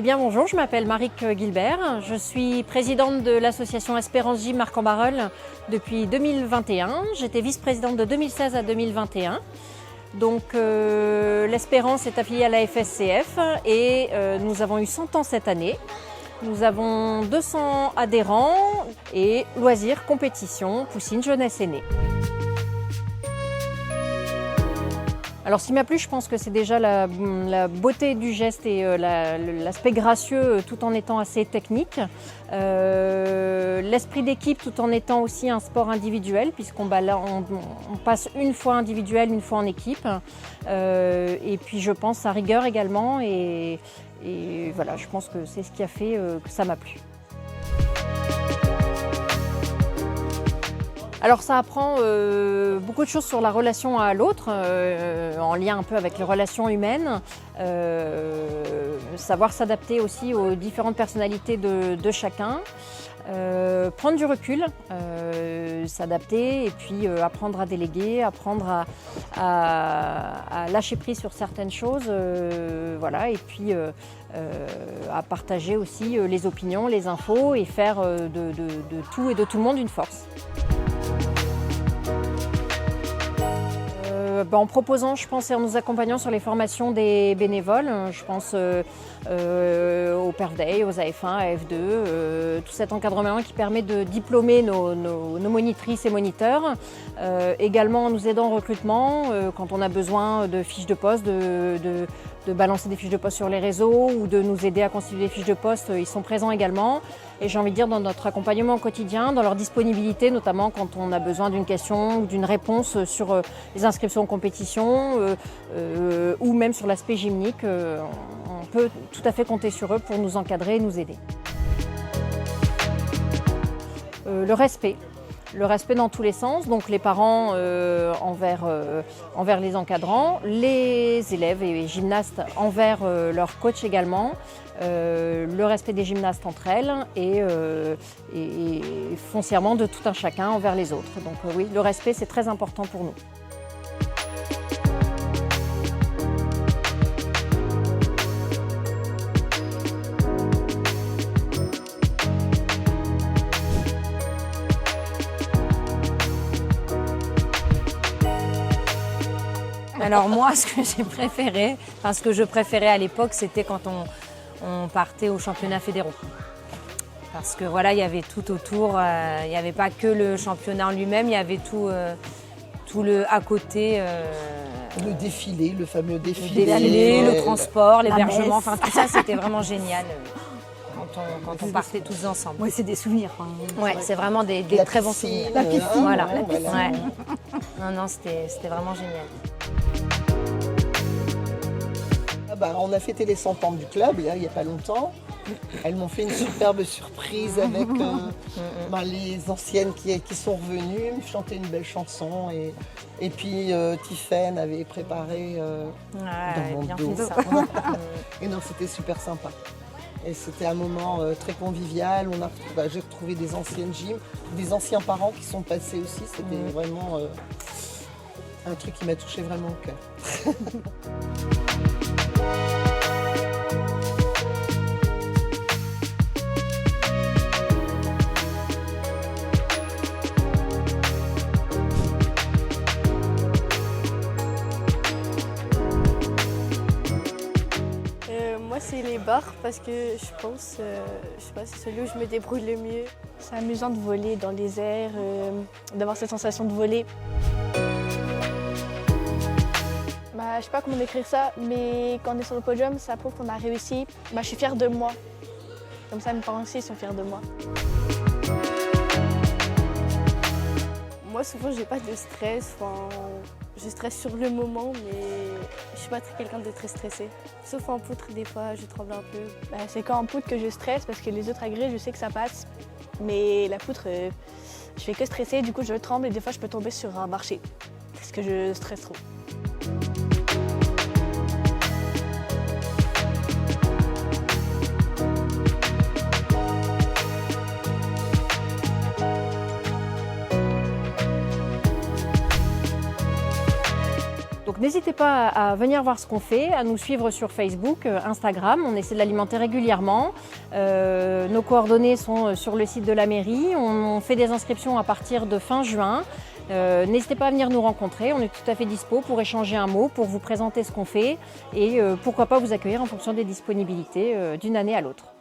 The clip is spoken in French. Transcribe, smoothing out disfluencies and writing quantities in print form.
Eh bien bonjour, je m'appelle Maric Guilbert, je suis présidente de l'association Espérance Gym Marcq-en-Barœul depuis 2021. J'étais vice-présidente de 2016 à 2021. Donc l'Espérance est affiliée à la FSCF et nous avons eu 100 ans cette année. Nous avons 200 adhérents et loisirs, compétitions, poussines, jeunesse aînée. Alors ce qui m'a plu, je pense que c'est déjà la beauté du geste et l'aspect gracieux tout en étant assez technique. L'esprit d'équipe tout en étant aussi un sport individuel puisqu'on on passe une fois individuel, une fois en équipe. Et puis je pense sa rigueur également et voilà, je pense que c'est ce qui a fait que ça m'a plu. Alors ça apprend beaucoup de choses sur la relation à l'autre, en lien un peu avec les relations humaines, savoir s'adapter aussi aux différentes personnalités de chacun, prendre du recul, s'adapter et puis apprendre à déléguer, apprendre à lâcher prise sur certaines choses, voilà, et puis à partager aussi les opinions, les infos et faire de tout et de tout le monde une force. En proposant, je pense, et en nous accompagnant sur les formations des bénévoles, je pense au Perf Day, aux AF1, AF2, tout cet encadrement qui permet de diplômer nos monitrices et moniteurs. Également en nous aidant au recrutement, quand on a besoin de fiches de poste, de balancer des fiches de poste sur les réseaux ou de nous aider à constituer des fiches de poste, ils sont présents également. Et j'ai envie de dire dans notre accompagnement au quotidien, dans leur disponibilité, notamment quand on a besoin d'une question ou d'une réponse sur les inscriptions en compétition ou même sur l'aspect gymnique, on peut tout à fait compter sur eux pour nous encadrer et nous aider. Le respect. Le respect dans tous les sens, donc les parents envers les encadrants, les élèves et les gymnastes envers leur coach également, le respect des gymnastes entre elles et foncièrement de tout un chacun envers les autres. Donc oui, le respect c'est très important pour nous. Alors moi, ce que j'ai préféré, enfin ce que je préférais à l'époque, c'était quand on partait aux championnats fédéraux. Parce que voilà, il y avait tout autour, il n'y avait pas que le championnat en lui-même, il y avait tout le à côté. Le défilé, le fameux défilé. Le transport, l'hébergement, enfin tout ça, c'était vraiment génial. Quand on partait tous ensemble. Oui, c'est des souvenirs. Ouais, c'est vraiment des très bons souvenirs. La piscine. Voilà. La piscine. Ouais. Non, c'était vraiment génial. On a fêté les 100 ans du club là, il n'y a pas longtemps. Elles m'ont fait une superbe surprise avec les anciennes qui sont revenues, me chanter une belle chanson. Et puis Tiffaine avait préparé dans mon dos. Et non, c'était super sympa. Et c'était un moment très convivial. J'ai retrouvé des anciennes gyms, des anciens parents qui sont passés aussi. C'était vraiment un truc qui m'a touché vraiment au cœur. Moi c'est les barres parce que je pense, je sais pas, c'est celui où je me débrouille le mieux. C'est amusant de voler dans les airs, d'avoir cette sensation de voler. Je sais pas comment décrire ça, mais quand on est sur le podium, ça prouve qu'on a réussi. Je suis fière de moi. Comme ça, mes parents aussi sont fiers de moi. Moi, souvent, j'ai pas de stress. Je stresse sur le moment, mais je suis pas quelqu'un de très stressé. Sauf en poutre, des fois, je tremble un peu. C'est quand en poutre que je stresse, parce que les autres agrès, je sais que ça passe. Mais la poutre, je fais que stresser, du coup, je tremble et des fois, je peux tomber sur un marché. Parce que je stresse trop. n'hésitez pas à venir voir ce qu'on fait, à nous suivre sur Facebook, Instagram. On essaie de l'alimenter régulièrement. Nos coordonnées sont sur le site de la mairie. On fait des inscriptions à partir de fin juin. N'hésitez pas à venir nous rencontrer. On est tout à fait dispo pour échanger un mot, pour vous présenter ce qu'on fait et pourquoi pas vous accueillir en fonction des disponibilités d'une année à l'autre.